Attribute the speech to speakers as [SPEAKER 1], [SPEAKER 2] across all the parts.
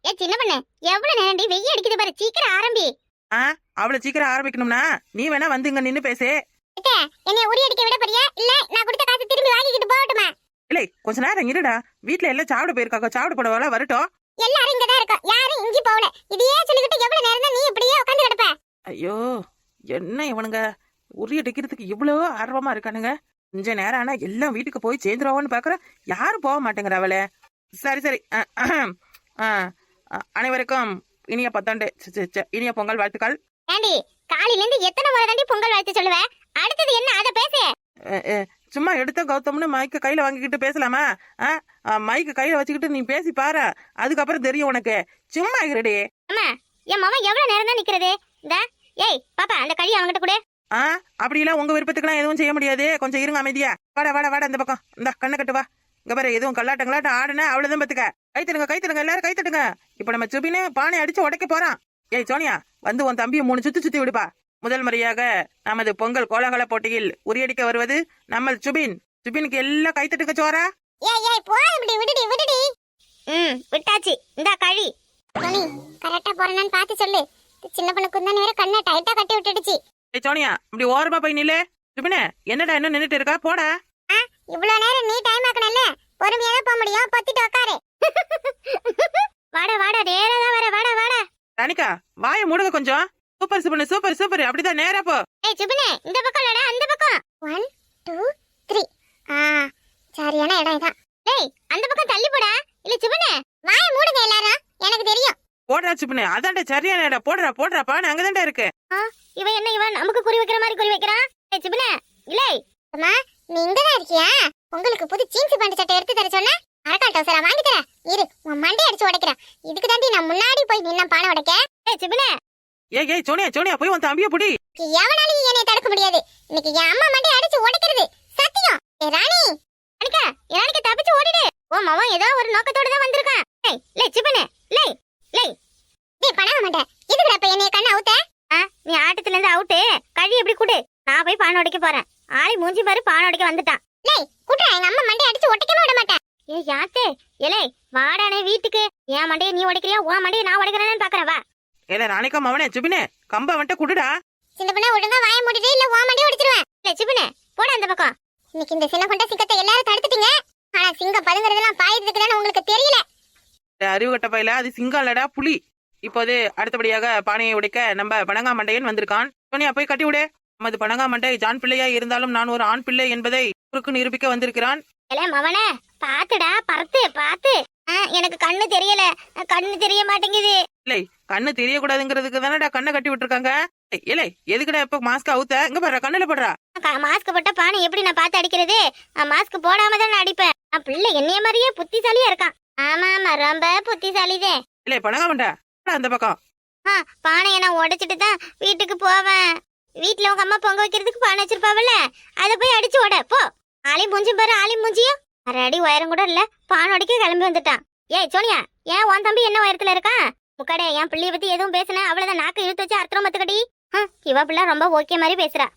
[SPEAKER 1] ஏ சின்ன பண்ணு, எவ்வளவு நேரண்டி வெய்ய அடிக்குது பாரு, சீக்கிரம் ஆரம்பி.
[SPEAKER 2] அவ்வளவு சீக்கிரம் ஆரம்பிக்கணும்னா நீ வேணா வந்து இங்க நின்னு பேசு.
[SPEAKER 1] என்னைய உரி அடிக்க விட போறியா இல்ல நான் கொடுத்த காசு திரும்பி வாங்கிக்கிட்டு போகட்டுமா?
[SPEAKER 2] இல்லை கொஞ்ச நேரம் இருடா, வீட்டுல எல்லாம் சாப்பிட போயிருக்காங்க, சாப்பிட போடவால வரட்டும்.
[SPEAKER 1] எல்லாரும் இங்கதான் இருக்கோம், யாரும் இஞ்சி போகல. இதையே சொல்லிக்கிட்டு எவ்வளவு நேரம் தான் நீ இப்படியே உட்கார்ந்து கிடப்ப?
[SPEAKER 2] ஐயோ என்ன இவனுங்க உரி அடிக்கிறதுக்கு இவ்வளவு ஆர்வமா இருக்கானுங்க. கொஞ்ச நேரம் ஆனா எல்லாம் வீட்டுக்கு போய் சேர்ந்துருவோன்னு பாக்குற, யாரும் போக மாட்டேங்கிற அவளே. சரி சரி. அனைவருக்கும் இனிய பத்தாண்டு இனிய பொங்கல் வாழ்த்துக்கள்.
[SPEAKER 1] ஏண்டி காலையில இருந்து எத்தனை முறை தாண்டி பொங்கல் வாழ்த்து சொல்லுவ? அடுத்தது என்ன அத பேசு.
[SPEAKER 2] சும்மா எடுத்த கௌதம்னு மைக்க கையில வாங்கிக்கிட்டு பேசலாமா? மைக்க கையில வச்சுக்கிட்டு நீ பேசி பாரு, அதுக்கப்புறம் தெரியும் உனக்கு. சும்மா இருடி.
[SPEAKER 1] அம்மா என் மாமா எவ்வளவு நேரம் தான் நிக்கிறது? இந்த ஏய் பாப்பா அந்த கழி அவங்கிட்ட கொடு.
[SPEAKER 2] அப்படி எல்லாம் உங்க விருப்பத்துக்குலாம் எதுவும் செய்ய முடியாது, கொஞ்சம் இருங்க அமைதியா. வாடா வாடா வாடா இந்த பக்கம், இந்த கண்ணை கட்டு வா. இங்க பாரு, எதுவும் கல்லாட்டம் ஆடுன அவ்வளவுதான் பத்துக்க. கைத்தடுங்க எல்லாரும் கைத்தடுங்க. இப்ப நம்ம சுபின்னு பானை அடிச்சு உடைக்க போறான். ஏய் சோனியா, வந்து உன் தம்பியை 3 சுத்தி விடுப்பா. முதல் முறையாக நமது பொங்கல் கோலாகல போட்டியில் உரியடிக்க வருவது நம்ம சுபின். சுபினுக்கு எல்லாம் கைத்தட்டுக்க சோரா.
[SPEAKER 1] ஏய் ஏய் போய் விடுடி. விட்டாச்சு. இந்த கழி சோனி கரெக்ட்டா போறேன்னு பாத்து சொல்லு. சின்ன பொண்ணு குந்தானே வேற கண்ணை டைட்டா கட்டி விட்டுடுச்சு.
[SPEAKER 2] ஏய் சோனியா, இப்படி ஓரமா போய் நில்லு. சுபினே என்னடா இன்னும் நின்னுட்டு இருக்கா? போடா.
[SPEAKER 1] இவ்வளவு நேரம் நீ டைம் ஆக்கணும்ல, பொறுமையா தான் போக முடியும். பத்திட்டு உட்காரு. வாடா நேரா வர. வாடா
[SPEAKER 2] ராணிகா, வாயை மூடுங்க கொஞ்சம். சூப்பர் சுபினு, சூப்பர் அப்படிதான் நேரா போ.
[SPEAKER 1] ஏய் சுபினே இந்த பக்கம் இல்லடா அந்த பக்கம். 1 2 3. சரியான இடம் இதான். டேய் அந்த பக்கம் தள்ளி போடா. இல்ல சுபினே வாயை மூடுங்க எல்லாரும், எனக்கு தெரியும்.
[SPEAKER 2] போடுறா சுபினு, அதான்டா சரியான இடம். போடுறா பானை அங்கதான்டா இருக்கு.
[SPEAKER 1] இவன் நமக்கு குறி வைக்கிற மாதிரி குறி வைக்கிறான். ஏய் சுபினே இல்லை அம்மா நீ இங்கதான் இருக்கியா? உங்களுக்கு புது ஜீன்ஸ் பேண்ட் சட்டை எடுத்து தர சொன்னா அரக்கால் டவுசரா வாங்கி தர. இரு உன் மண்டை அடிச்சு உடைக்கிறேன். இதுக்கு தாண்டி நான் முன்னாடி போய் நின்ன பானை உடைக்க. ஏய் சுபினே.
[SPEAKER 2] ஏய் சோனியா போய் உன் தம்பியை புடி.
[SPEAKER 1] எவனாலையும் என்னை தடுக்க முடியாது. இன்னைக்கு என் அம்மா மண்டை அடிச்சு உடைக்கிறது சத்தியம். ஏய் ராணி ராணிக்கு தப்பிச்சு ஓடிடு. ஓ மவன் ஏதோ ஒரு நோக்கத்தோட தான் வந்திருக்கான். ஏய் லே சுபினே லே டேய் பணம் மாட்டே. இதுக்குடா இப்ப என்னைய கண்ண அவுத்த? நீ ஆட்டத்துல இருந்து அவுட்டு கழி எப்படி குடு. நான் போய் பானை உடைக்க போறேன். ஆளி மூஞ்சி பாரு பானை உடைக்க வந்துட்டான். லேய் குட்றா, எங்க அம்மா மண்டை அடிச்சு உடைக்கவே விட மாட்டேன். ஏய் யாத்தே ஏலே வாடானே வீட்டுக்கு. என் மண்டையை நீ உடைக்கறியா உன் மண்டையை நான் உடைக்கிறேன்னு பாக்குறேன் வா.
[SPEAKER 2] ஏல ராணிகா மவனே சுபினே கம்ப வந்துட்டு குடுடா.
[SPEAKER 1] சின்ன பொண்ணு ஒழுங்கா வாயை மூடிட்டு இல்ல உன் மண்டையை உடைச்சிருவேன். லே சுபினே போடா அந்த பக்கம். இன்னைக்கு இந்த சின்ன கொண்ட சிங்கத்தை எல்லாரும் தடுத்துட்டீங்க. ஆனா சிங்கம் பதுங்கிறதெல்லாம் பாயிறதுக்கு தானே உங்களுக்கு தெரியல.
[SPEAKER 2] அறிவு கட்ட பையில அது சிங்கம் இல்லடா புலி. இப்போது அடுத்தபடியாக பானையை உடைக்க நம்ம பனங்கா மண்டையன் வந்திருக்கான். சோனியா போய் கட்டி விடு. நமது பனங்கா மண்டை ஜான் பிள்ளையா இருந்தாலும் நான் ஒரு ஆண் பிள்ளை என்பதை குறுக்கு நிரூபிக்க வந்திருக்கிறான்.
[SPEAKER 1] மவனே பாத்துடா பறத்து பாத்து. எனக்கு கண்ணு தெரியல, கண்ணு தெரிய மாட்டேங்குது.
[SPEAKER 2] இல்லை கண்ணு தெரியக்கூடாதுங்கிறதுக்கு தானடா கண்ணை கட்டி விட்டுருக்காங்க. இல்லை எதுக்குடா இப்ப மாஸ்க் அவுத்த? இங்க பாரு கண்ணுல போடுறா.
[SPEAKER 1] மாஸ்க் போட்ட பானை எப்படி நான் பார்த்து அடிக்கிறது? மாஸ்க் போடாம தான் அடிப்பேன். பிள்ளை என்னைய மாதிரியே புத்திசாலியா இருக்கான். ஆமா ரொம்ப புத்திசாலிதே.
[SPEAKER 2] இல்லை பனங்கா மண்டை அந்த பக்கம்.
[SPEAKER 1] பானையை நான் உடைச்சிட்டு தான் வீட்டுக்கு போவேன். வீட்டுல உங்க அம்மா பொங்க வைக்கிறதுக்கு பானை வச்சிருப்பாவல்ல, அத போய் அடிச்சு உட போ. ஆளி மூஞ்சி பாரு ஆளி மூஞ்சியும். 1 அடி உயரம் கூட இல்ல, பானை உடைக்க கிளம்பி வந்துட்டான். ஏய் சோனியா, ஏன் உன் தம்பி என்ன உயரத்துல இருக்கான்? முக்காடே என் பிள்ளைய பத்தி எதுவும் பேசுன அவ்வளவுதான் நாக்கு இழுத்து வச்சு அர்த்தம் மத்துக்கடி. இவ பிள்ளை ரொம்ப ஓகே மாதிரி பேசுறா.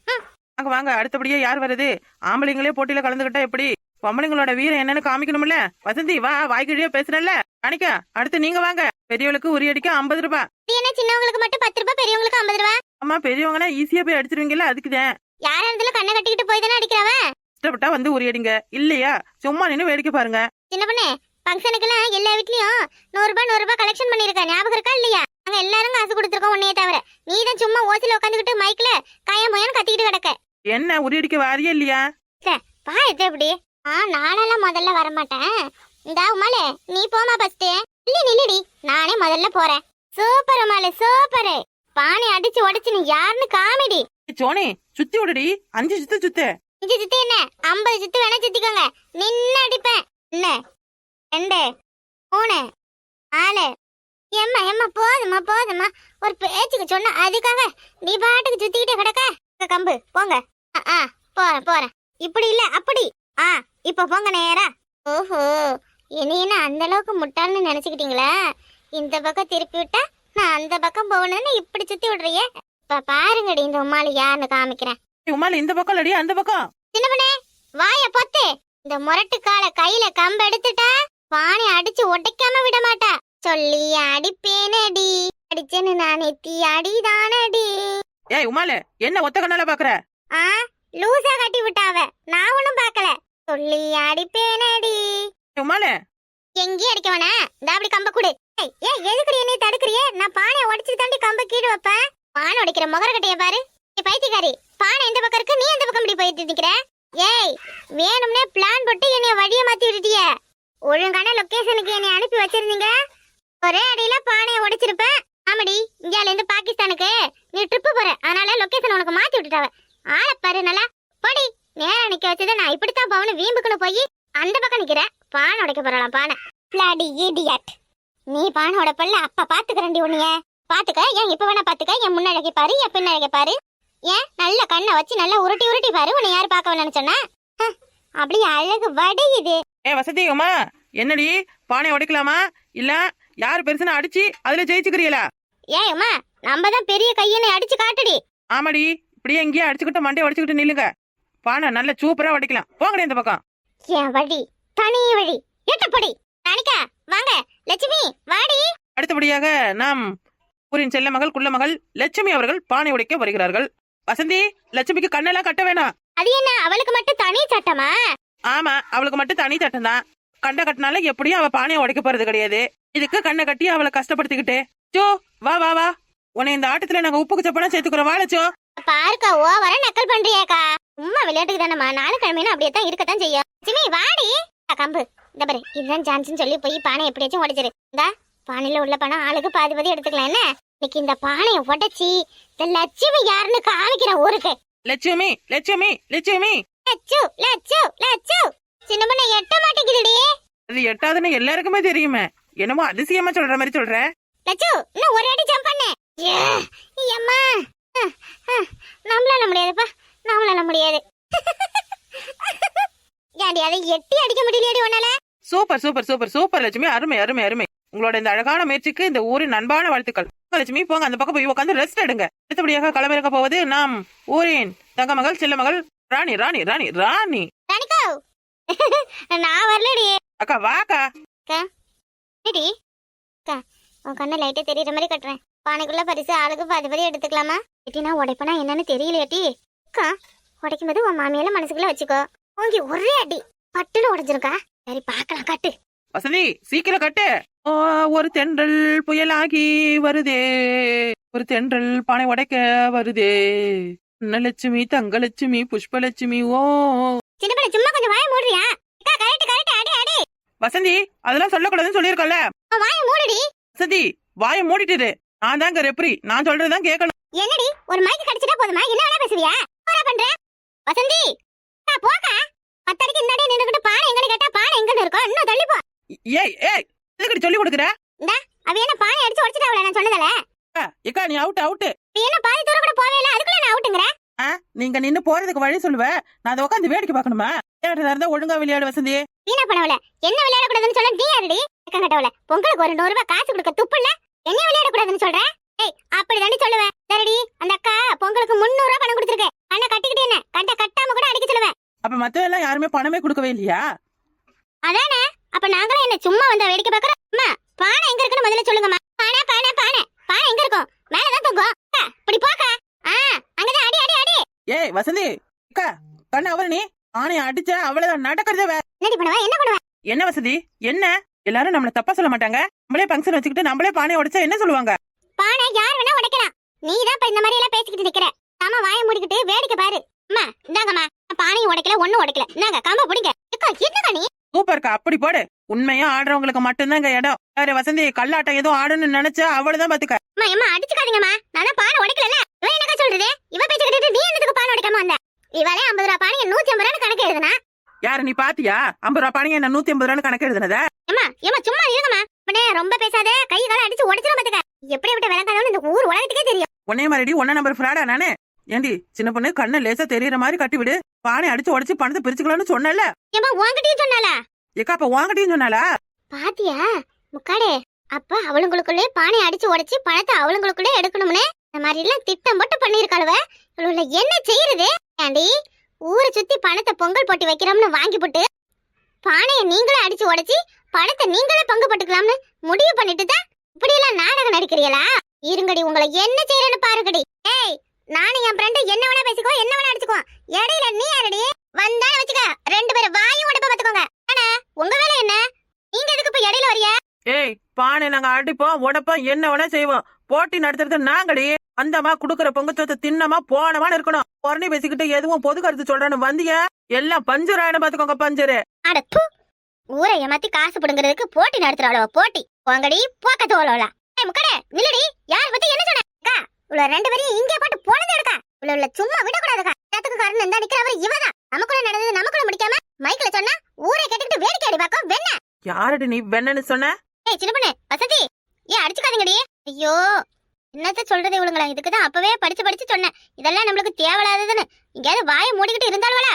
[SPEAKER 2] வாங்க அடுத்தபடியா யார் வருது? ஆம்பளைங்களே போட்டியில கலந்துகிட்டா எப்படி? பொம்பளைங்களோட வீரம் என்னன்னு காமிக்கணும்ல. வசந்தி வா, வாய்க்கிழியா பேசுறல்ல. காணிக்கா அடுத்து நீங்க வாங்க. பெரியவளுக்கு உரியடிக்க 50 ரூபாய்.
[SPEAKER 1] என்ன சின்னவங்களுக்கு மட்டும் 10 ரூபாய், பெரியவங்களுக்கு 50 ரூபாய்.
[SPEAKER 2] அம்மா பெரியவங்கன்னா ஈஸியா போய் அடிச்சிருவீங்கல்ல, அதுக்குதான்.
[SPEAKER 1] யாரா இருந்தாலும் கண்ணை கட்டிக்கிட்டு போய் தானே அடிக்கிறவ.
[SPEAKER 2] இஷ்டப்பட்டா வந்து உரியடிங்க, இல்லையா சும்மா நின்னு வேடிக்கை பாருங்க.
[SPEAKER 1] சின்ன பொண்ணு ஃபங்க்ஷனுக்குலாம் எல்லா வீட்லயும் 100 ரூபாய் கலெக்ஷன் பண்ணிருக்க ஞாபகம் இருக்கா இல்லையா? நாங்க எல்லாரும் காசு கொடுத்துருக்கோம் உன்னையே தவிர. நீ தான் சும்மா ஓசில உட்காந்துக்கிட்டு மைக்ல காயம் போயான்னு கத்திக்கிட்டு கிடக்க.
[SPEAKER 2] என்ன உரியடிக்க வாரியா இல்லையா?
[SPEAKER 1] பாயத்தை எப்படி? நானெல்லாம் முதல்ல வரமாட்டேன். இந்த உமாலே நீ போமா ஃபர்ஸ்ட். நில்லுடி நானே முதல்ல போறேன். சூப்பர் உமாலே சூப்பர். பானை அடிச்சு உடைச்சு நீ யாருன்னு காமெடி.
[SPEAKER 2] சோனி சுத்தி விடுடி. 5 சுத்து.
[SPEAKER 1] 5 சுத்து என்ன 50 சுத்து வேணா சுத்திக்கோங்க. நின்னு அடிப்பேன். என்ன 2 3 4. எம்மா போதுமா ஒரு பேச்சுக்கு சொன்ன அதுக்காக நீ பாட்டுக்கு சுத்திக்கிட்டே கிடக்க. கம்பு போங்க. போறேன். இப்படி இல்ல அப்படி. இப்ப போங்க நேரா. ஓஹோ என்ன அந்த அளவுக்கு முட்டாள்னு நினைச்சுக்கிட்டீங்களா? இந்த பக்கம் திருப்பி விட்டா நான் அந்த பக்கம் போகணும்னு இப்படி சுத்தி விடுறியே. இப்ப பாருங்கடி இந்த உமாளி யாருன்னு காமிக்கிறேன்.
[SPEAKER 2] உமாளி இந்த பக்கம் இல்லடி அந்த பக்கம்.
[SPEAKER 1] சின்ன பண்ணே வாய பொத்து. இந்த முரட்டு கால கையில கம்பு எடுத்துட்டா பானை அடிச்சு உடைக்காம விட மாட்டா. சொல்லி அடிப்பேனடி, அடிச்சேன்னு நான் நெத்தி அடிதானடி.
[SPEAKER 2] ஏய் உமால, என்ன ஒத்த கண்ணால பாக்குற?
[SPEAKER 1] ஆ, லூசா கட்டி விட்டாவ, நான் ஒண்ணும் பாக்கல. சொல்லி அடிப்பேனடி.
[SPEAKER 2] உமால,
[SPEAKER 1] எங்கேயும் அடிக்க வேணா, இந்த அப்படி கம்ப கொடு. ஏய் எதுக்குடி என்னை தடுக்குறியே? நான் பானையை உடைச்சு தாண்டி கம்ப கீழே வைப்பேன். பானை உடைக்கிற முகரக்கட்டைய பாரு. ஏய் பைத்தியக்காரி, பானை எந்த பக்கம் இருக்கு, நீ எந்த பக்கம் இப்படி போயிட்டு நிக்கிற? ஏய், வேணும்னே பிளான் போட்டு என்னைய வழிய மாத்தி விட்டுட்டிய. ஒழுங்கான லொகேஷனுக்கு என்னை அனுப்பி வச்சிருந்தீங்க, ஒரே அடியில பானையை உடைச்சிருப்பேன். ஆமாடி, இந்தியால இருந்து பாகிஸ்தானுக்கு நீ ட்ரிப்பு போற, அதனால லொகேஷன் உனக்கு மாத்தி விட்டுட்டாவ. ஆளை பாரு நல்லா. போடி, நேரா நிக்க வச்சதை நான் இப்படித்தான் போகணும் வீம்புக்குன்னு போய் அந்த பக்கம் நிக்கிறேன். பானை உடைக்க போறலாம் பானை. Bloody idiot. நீ பானை உடைப்பல்ல, அப்ப பாத்துக்கிறேன்டி உன்னைய. பாத்துக்க, ஏன் இப்ப வேணா பாத்துக்க. என் முன்னழகை பாரு, என் பின்னழகை பாரு. ஏன் நல்ல கண்ணை வச்சு நல்லா உருட்டி உருட்டி பாரு. உன்னை யாரு பார்க்க வேணும்னு சொன்னா? அப்படியே அழகு வடையுது.
[SPEAKER 2] ஏ வசதி உமா, என்னடி பானை உடைக்கலாமா இல்ல யாரு பெருசுன்னு அடிச்சு அதுல ஜெயிச்சுக்கிறீங்களா?
[SPEAKER 1] ஏய் உமா, நம்ம தான் பெரிய கையனை அடிச்சு காட்டுடி.
[SPEAKER 2] ஆமாடி, இப்படியே எங்கேயும் அடிச்சுக்கிட்டு மண்டையை உடைச்சுக்கிட்டு நில்லுங்க. பானை நல்ல சூப்பரா உடைக்கலாம். போங்கடி இந்த பக்கம்.
[SPEAKER 1] என் வழி தனி வழி. எட்டப்படி அனிகா வாங்க. லட்சுமி வாடி.
[SPEAKER 2] அடுத்தபடியாக நாம் ஊரின் செல்ல மகள் குள்ள மகள் லட்சுமி அவர்கள் பானை உடைக்க வருகிறார்கள். வசந்தி, லட்சுமிக்கு கண்ணெல்லாம் கட்ட வேணாம்.
[SPEAKER 1] அது என்ன, அவளுக்கு மட்டும் தனி சட்டமா?
[SPEAKER 2] ஆமா, அவளுக்கு மட்டும் தனி சட்டம் தான். கண்ணை கட்டினால எப்படியும் அவ பானையை உடைக்க போறது கிடையாது. இதுக்கு கண்ணை கட்டி அவளை கஷ்டப்படுத்திக்கிட்டு. சோ வா வா வா, உன்னை இந்த ஆட்டத்துல நாங்க உப்புக்கு சப்பனா சேர்த்துக்கிறோம். வாழச்சோ
[SPEAKER 1] பாருக்கா, ஓவரா நக்கல் பண்றியாக்கா. சும்மா விளையாட்டுக்கு தானம்மா, நாலு கிழமைனா அப்படியே தான் இருக்கத்தான் செய்யும். லட்சுமி வாடி. கம்பு இந்த பாரு, இதுதான் சான்ஸ்னு சொல்லி போய் பானை எப்படியாச்சும் உடைச்சிரு. இந்தா பானையில உள்ள பணம் ஆளுக்கு பாதி பாதி எடுத்துக்கலாம். என்ன இன்னைக்கு இந்த பானையை உடைச்சி இந்த லட்சுமி யாருன்னு காமிக்கிறேன் ஊருக்கு.
[SPEAKER 2] லட்சுமி லட்சுமி லட்சுமி
[SPEAKER 1] லட்சு லட்சு லட்சு. சின்ன பண்ண எட்ட மாட்டேங்குதுடி.
[SPEAKER 2] அது எட்டாதுன்னு எல்லாருக்குமே தெரியுமே, என்னமோ அதிசயமா சொல்ற மாதிரி சொல்ற.
[SPEAKER 1] லட்சு, இன்னும் ஒரு அடி ஜம்ப் பண்ணு. அம்மா, நம்மளால முடியாதுப்பா, நம்மளால முடியாது. ஏடி அதை எட்டி அடிக்க முடியலையாடி உன்னால?
[SPEAKER 2] Super super super super Lakshmi, அருமை அருமை அருமை. உங்களோட இந்த அழகான முயற்சிக்கு இந்த ஊரின் அன்பான வாழ்த்துக்கள். லட்சுமி போங்க, அந்த பக்கம் போய் உட்காந்து ரெஸ்ட் எடுங்க. அடுத்தபடியாக களமிறக்க போவது நாம் ஊரின் தங்க மகள் செல்ல மகள் ராணி ராணி ராணி ராணி.
[SPEAKER 1] ராணிகா, நான் வரலடி.
[SPEAKER 2] அக்கா வாக்கா.
[SPEAKER 1] ஏடி அக்கா, உன் கண்ணை லைட்டா தெரியற மாதிரி கட்டுறேன். பானைக்குள்ள பரிசு ஆளுக்கு பாதி பாதி எடுத்துக்கலாமா? ஏட்டி நான் உடைப்பனா என்னன்னு தெரியலையாட்டி. அக்கா உடைக்கும் போது உன் மாமியால மனசுக்குள்ள வச்சுக்கோ. ஓங்கி ஒரே அடி பட்டுன்னு உடைஞ்சிருக்கா. சரி பாக்கலாம், கட்டு.
[SPEAKER 2] வசதி சீக்கிரம் கட்டு. ஒரு தென்றல் புயலாகி வருதே, ஒரு தென்றல் பானை உடைக்க வருதே. லட்சுமி தங்கலட்சுமி புஷ்பலட்சுமி. ஓ
[SPEAKER 1] சின்ன பண்ண சும்மா கொஞ்சம் வாய மூடுறியா? அக்கா கரெக்ட் கரெக்ட், அடி அடி.
[SPEAKER 2] வசந்தி, அதெல்லாம் சொல்லக்கூடாதுன்னு சொல்லியிருக்கல.
[SPEAKER 1] வாய மூடுடி.
[SPEAKER 2] வசந்தி வாயை மூடிட்டு, நான் தாங்க ரெப்ரி, நான் சொல்றதுதான் கேட்கணும்.
[SPEAKER 1] என்னடி ஒரு மைக் கடிச்சிட்டா போதுமா? என்ன வேணா பேசுவியா? போறா பண்ற வசந்தி. போக்கா பத்தடிக்கு இந்த அடி நின்னுக்கிட்டு பானை எங்கன்னு கேட்டா பானை எங்கன்னு இருக்கும். இன்னும் தள்ளி போ.
[SPEAKER 2] ஏய் ஏய், எதுக்கு சொல்லி கொடுக்குற?
[SPEAKER 1] இந்தா அவ என்ன பானை அடிச்சு உடைச்சிட்டாவல, நான் சொன்னதல.
[SPEAKER 2] ஏக்கா நீ அவுட் அவுட்.
[SPEAKER 1] நீ என்ன பாதி தூரம் கூட போவே இல்ல, அதுக்குள்ள நான் அவுட்ங்கற?
[SPEAKER 2] நீங்க நின்னு போறதுக்கு வழி சொல்லுவ, நான் அத உட்கார்ந்து வேடிக்கை பார்க்கணுமா? விளையாடுறதா இருந்தா ஒழுங்கா விளையாடு வசந்தி.
[SPEAKER 1] வீணா பண்ணவல, என்ன விளையாட கூடாதுன்னு சொல்ல நீ யாரடி? கட்டவல, பொங்கலுக்கு ஒரு 100 ரூபாய் காசு கொடுக்க துப்பு இல்ல, என்ன விளையாட கூடாதுன்னு சொல்ற? ஏய் அப்படிதானே சொல்லுவேன். சரிடி, அந்த அக்கா பொங்கலுக்கு 300 ரூபாய் பணம் கொடுத்துருக்கு. அண்ணா கட்டிக்கிட்டே என்ன கட்ட கட்டாம கூட அடிக்க சொல்லுவேன்.
[SPEAKER 2] அப்ப மத்தவங்க எல்லாம் யாருமே பணமே கொடுக்கவே இல்லையா?
[SPEAKER 1] அதானே, அப்ப நாங்களும் என்ன சும்மா வந்த வேடிக்கை பார்க்கறோம்? அம்மா பானை எங்க இருக்குன்னு முதல்ல சொல்லுங்கம்மா. பானை பானை பானை பானை எங்க இருக்கும்? மேலதான் தூங்கும். இப்படி போக்கா. அங்கதான் அடி அடி அடி.
[SPEAKER 2] ஏய் வசந்தி, அக்கா கண்ணு அவரு, நீ ஆணைய அடிச்ச அவ்வளவுதான் நடக்கிறதே.
[SPEAKER 1] என்னடி பண்ணுவ, என்ன பண்ணுவ?
[SPEAKER 2] என்ன வசதி, என்ன எல்லாரும் நம்மள தப்பா சொல்ல மாட்டாங்க? நம்மளே ஃபங்க்ஷன் வச்சுக்கிட்டு நம்மளே பானை உடைச்சா என்ன சொல்லுவாங்க?
[SPEAKER 1] பானை யார் வேணா உடைக்கலாம். நீ தான் இப்ப இந்த மாதிரி எல்லாம் பேசிக்கிட்டு நிக்கிற. நாம வாயை மூடிக்கிட்டு வேடிக்கை பாரு. அம்மா இந்தாங்கம்மா, பானையும் உடைக்கல ஒண்ணும் உடைக்கல. இந்தாங்க கம்ப பிடிங்க. என்னக்கா நீ?
[SPEAKER 2] சூப்பர்க்கா, அப்படி போடு. உண்மையா ஆடுறவங்களுக்கு மட்டும்தான் இங்க இடம். வேற வசந்தி கல்லாட்டம் ஏதோ ஆடணும்னு நினைச்சா அவ்வளவுதான் பாத்துக்க.
[SPEAKER 1] அம்மா அம்மா அடிச்சுக்காதீங்கம்மா, நானா பானை உடைக்கல. இவ என்னக்கா சொல்றது? இவ பேசிக்கிட்டு நீ என்னதுக்கு பானை உடைக்காம வந்த? இவளே 50 ரூபாய் பானையை 150 ரூபாய் கணக்கு எழுதுனா?
[SPEAKER 2] யாரு நீ பாத்தியா? 50 ரூபாய் பானையை என்ன 150 ரூபாய் கணக்கு எழுதுனத?
[SPEAKER 1] ஏமா ஏமா சும்மா இருங்கம்மா. உடனே ரொம்ப பேசாத, கை கால அடிச்சு உடைச்சிரும் பாத்துக்க. எப்படி விட்ட விளங்காதவனு இந்த ஊர் உலகத்துக்கே தெரியும்.
[SPEAKER 2] உன்னே மாதிரிடி 1 நம்பர் ஃப்ராடா நானு? ஏண்டி சின்ன பொண்ணு, கண்ணை லேசா தெரியற மாதிரி கட்டி விடு. பானை அடிச்சு உடைச்சு பணத்தை பிரிச்சுக்கலாம்னு சொன்னல.
[SPEAKER 1] ஏமா உன்கிட்டயும் சொன்னாலா?
[SPEAKER 2] ஏக்கா அப்ப உன்கிட்டயும் சொன்னாலா?
[SPEAKER 1] பாத்தியா முக்காடே, அப்ப அவளுங்களுக்குள்ளே பானை அடிச்சு உடைச்சு பணத்தை அவளுங்களுக்குள்ளே எடுக்கணும்னு இந்த மாதிரி எல்லாம் திட்டம் போட்டு பண்ணிருக்காளுவ. இவளுல என்ன செய்யறது? ஏண்டி ஊரை சுத்தி பணத்தை பொங்கல் போட்டு வைக்கிறோம்னு வாங்கி போட்டு பானையை நீங்களே அடிச்சு உடைச்சு பணத்தை நீங்களே பங்கு போட்டுக்கலாம்னு முடிவு பண்ணிட்டு தான் இப்படி எல்லாம் நாடகம் நடிக்கிறீங்களா? இருங்கடி, உங்களை என்ன செய்யறேன்னு பாருங்கடி. ஏய், நானும் என் ஃப்ரெண்ட் என்ன வேணா பேசிக்கோ, என்ன வேணா அடிச்சுக்கோ. இடையில நீ யாரடி? வந்தா வச்சுக்க, ரெண்டு பேரும் வாயும் உடப்ப பாத்துக்கோங்க. அண்ணா, உங்க வேலை என்ன? நீங்க எதுக்கு இப்ப இடையில வரியா?
[SPEAKER 2] ஏய், பானை நாங்க அடிப்போம் உடைப்போம் என்ன வேணா செய்வோம். போட்டி நடத்துறது நாங்கடி. அந்தமா குடுக்கற பொங்கச்சோத்தை தின்னமா போனவான்னு இருக்கணும். குறணி பேசிக்கிட்டு எதுவும் பொது கருத்து சொல்றேன்னு வந்தியா எல்லாம் பஞ்சர் ஆயிடும் பாத்துக்கோங்க, பஞ்சரு.
[SPEAKER 1] அட தூ, ஊரை ஏமாத்தி காசு புடுங்கிறதுக்கு போட்டி நடத்துறாளோ போட்டி. போங்கடி போக்கத்து ஓலோலா. ஏய் முக்கடே, நில்லடி. யார் பத்தி என்ன சொன்ன? அக்கா, உள்ள ரெண்டு பேரையும் இங்கே போட்டு போனது எடுக்கா. உள்ள சும்மா விடக்கூடாதுக்கா. எல்லாத்துக்கு காரணம் இந்த நிக்கிறவர் இவதான். நமக்குள்ள நடந்தது நமக்குள்ள முடிக்காம மைக்ல சொன்னா ஊரை கேட்டுக்கிட்டு வேடிக்கை அடி பாக்கோ வெண்ண.
[SPEAKER 2] யாரடி நீ வெண்ணன்னு சொன்ன?
[SPEAKER 1] ஏய் சின்ன பொண்ணு வசதி, ஏன் அடிச்சுக்காதீங்கடி. ஐயோ, என்னத்த சொல்றது இவளுங்களா? இதுக்குதான் அப்பவே படிச்சு சொன்னேன், இதெல்லாம் நம்மளுக்கு தேவையில்லாததுன்னு. இங்கேயாவது வாயை மூடிக்கிட்டு இருந்தாலும்